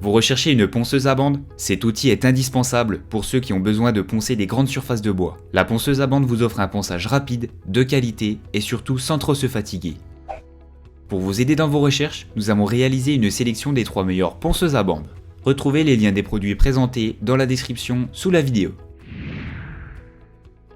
Vous recherchez une ponceuse à bande? Cet outil est indispensable pour ceux qui ont besoin de poncer des grandes surfaces de bois. La ponceuse à bande vous offre un ponçage rapide, de qualité et surtout sans trop se fatiguer. Pour vous aider dans vos recherches, nous avons réalisé une sélection des 3 meilleures ponceuses à bande. Retrouvez les liens des produits présentés dans la description sous la vidéo.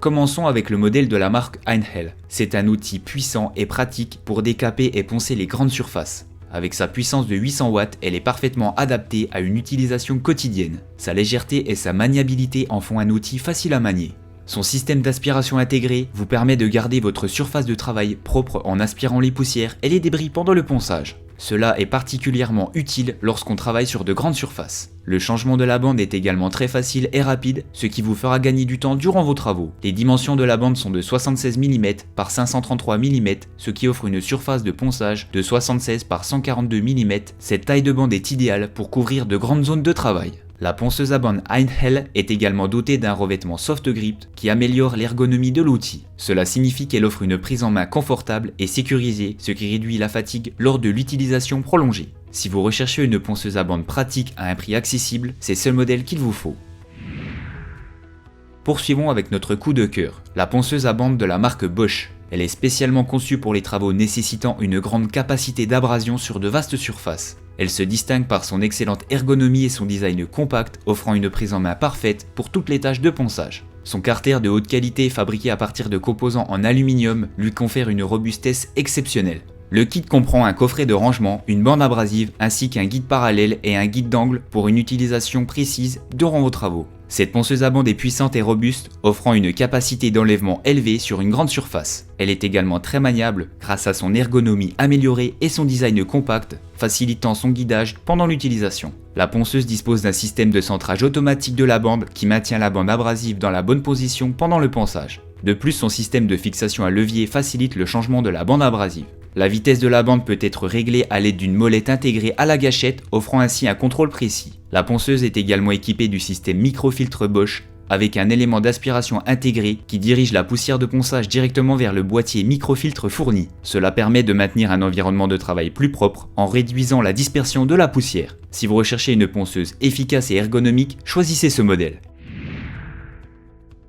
Commençons avec le modèle de la marque Einhell. C'est un outil puissant et pratique pour décaper et poncer les grandes surfaces. Avec sa puissance de 800 watts, elle est parfaitement adaptée à une utilisation quotidienne. Sa légèreté et sa maniabilité en font un outil facile à manier. Son système d'aspiration intégré vous permet de garder votre surface de travail propre en aspirant les poussières et les débris pendant le ponçage. Cela est particulièrement utile lorsqu'on travaille sur de grandes surfaces. Le changement de la bande est également très facile et rapide, ce qui vous fera gagner du temps durant vos travaux. Les dimensions de la bande sont de 76 mm par 533 mm, ce qui offre une surface de ponçage de 76 par 142 mm. Cette taille de bande est idéale pour couvrir de grandes zones de travail. La ponceuse à bande Einhell est également dotée d'un revêtement soft grip qui améliore l'ergonomie de l'outil. Cela signifie qu'elle offre une prise en main confortable et sécurisée, ce qui réduit la fatigue lors de l'utilisation prolongée. Si vous recherchez une ponceuse à bande pratique à un prix accessible, c'est ce modèle qu'il vous faut. Poursuivons avec notre coup de cœur, la ponceuse à bande de la marque Bosch. Elle est spécialement conçue pour les travaux nécessitant une grande capacité d'abrasion sur de vastes surfaces. Elle se distingue par son excellente ergonomie et son design compact, offrant une prise en main parfaite pour toutes les tâches de ponçage. Son carter de haute qualité fabriqué à partir de composants en aluminium lui confère une robustesse exceptionnelle. Le kit comprend un coffret de rangement, une bande abrasive ainsi qu'un guide parallèle et un guide d'angle pour une utilisation précise durant vos travaux. Cette ponceuse à bande est puissante et robuste, offrant une capacité d'enlèvement élevée sur une grande surface. Elle est également très maniable grâce à son ergonomie améliorée et son design compact, facilitant son guidage pendant l'utilisation. La ponceuse dispose d'un système de centrage automatique de la bande qui maintient la bande abrasive dans la bonne position pendant le ponçage. De plus, son système de fixation à levier facilite le changement de la bande abrasive. La vitesse de la bande peut être réglée à l'aide d'une molette intégrée à la gâchette, offrant ainsi un contrôle précis. La ponceuse est également équipée du système microfiltre Bosch, avec un élément d'aspiration intégré qui dirige la poussière de ponçage directement vers le boîtier microfiltre fourni. Cela permet de maintenir un environnement de travail plus propre en réduisant la dispersion de la poussière. Si vous recherchez une ponceuse efficace et ergonomique, choisissez ce modèle.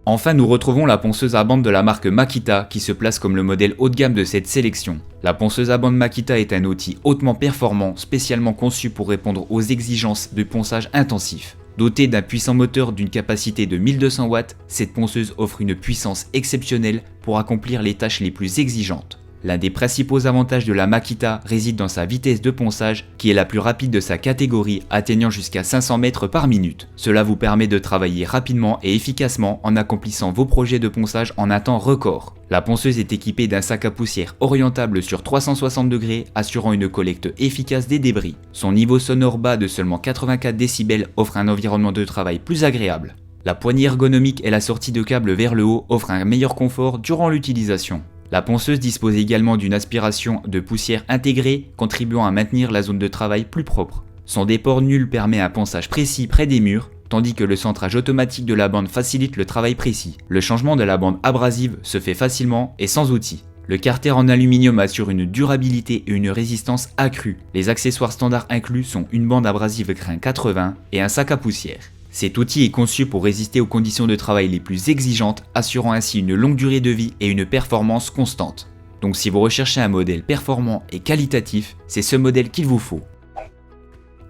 Enfin, nous retrouvons la ponceuse à bande de la marque Makita qui se place comme le modèle haut de gamme de cette sélection. La ponceuse à bande Makita est un outil hautement performant, spécialement conçu pour répondre aux exigences de ponçage intensif. Dotée d'un puissant moteur d'une capacité de 1200 watts, cette ponceuse offre une puissance exceptionnelle pour accomplir les tâches les plus exigeantes. L'un des principaux avantages de la Makita réside dans sa vitesse de ponçage qui est la plus rapide de sa catégorie, atteignant jusqu'à 500 mètres par minute. Cela vous permet de travailler rapidement et efficacement en accomplissant vos projets de ponçage en un temps record. La ponceuse est équipée d'un sac à poussière orientable sur 360 degrés, assurant une collecte efficace des débris. Son niveau sonore bas de seulement 84 décibels offre un environnement de travail plus agréable. La poignée ergonomique et la sortie de câble vers le haut offrent un meilleur confort durant l'utilisation. La ponceuse dispose également d'une aspiration de poussière intégrée, contribuant à maintenir la zone de travail plus propre. Son déport nul permet un ponçage précis près des murs, tandis que le centrage automatique de la bande facilite le travail précis. Le changement de la bande abrasive se fait facilement et sans outil. Le carter en aluminium assure une durabilité et une résistance accrue. Les accessoires standards inclus sont une bande abrasive grain 80 et un sac à poussière. Cet outil est conçu pour résister aux conditions de travail les plus exigeantes, assurant ainsi une longue durée de vie et une performance constante. Donc si vous recherchez un modèle performant et qualitatif, c'est ce modèle qu'il vous faut.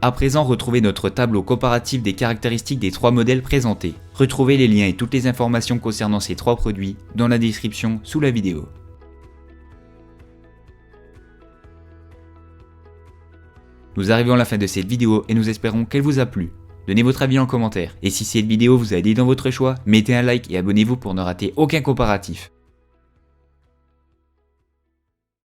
À présent, retrouvez notre tableau comparatif des caractéristiques des 3 modèles présentés. Retrouvez les liens et toutes les informations concernant ces 3 produits dans la description sous la vidéo. Nous arrivons à la fin de cette vidéo et nous espérons qu'elle vous a plu. Donnez votre avis en commentaire, et si cette vidéo vous a aidé dans votre choix, mettez un like et abonnez-vous pour ne rater aucun comparatif.